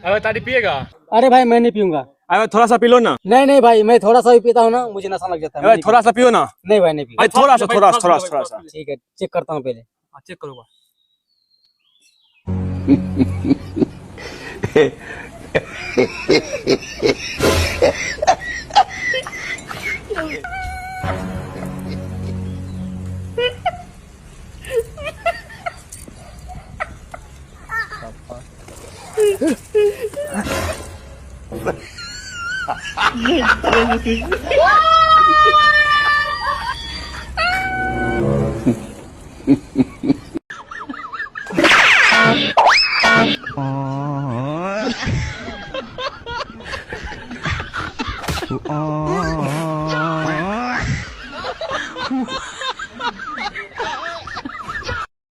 अबे ताड़ी पिएगा? अरे भाई मैं नहीं पीऊंगा। अबे थोड़ा सा पी लो ना। नहीं नहीं भाई, मैं थोड़ा सा भी पीता हूँ ना मुझे नशा लग जाता है। अबे थोड़ा सा पियो ना। नहीं भाई नहीं पी। थोड़ा सा। ठीक है चेक करता हूँ पहले। चेक करो।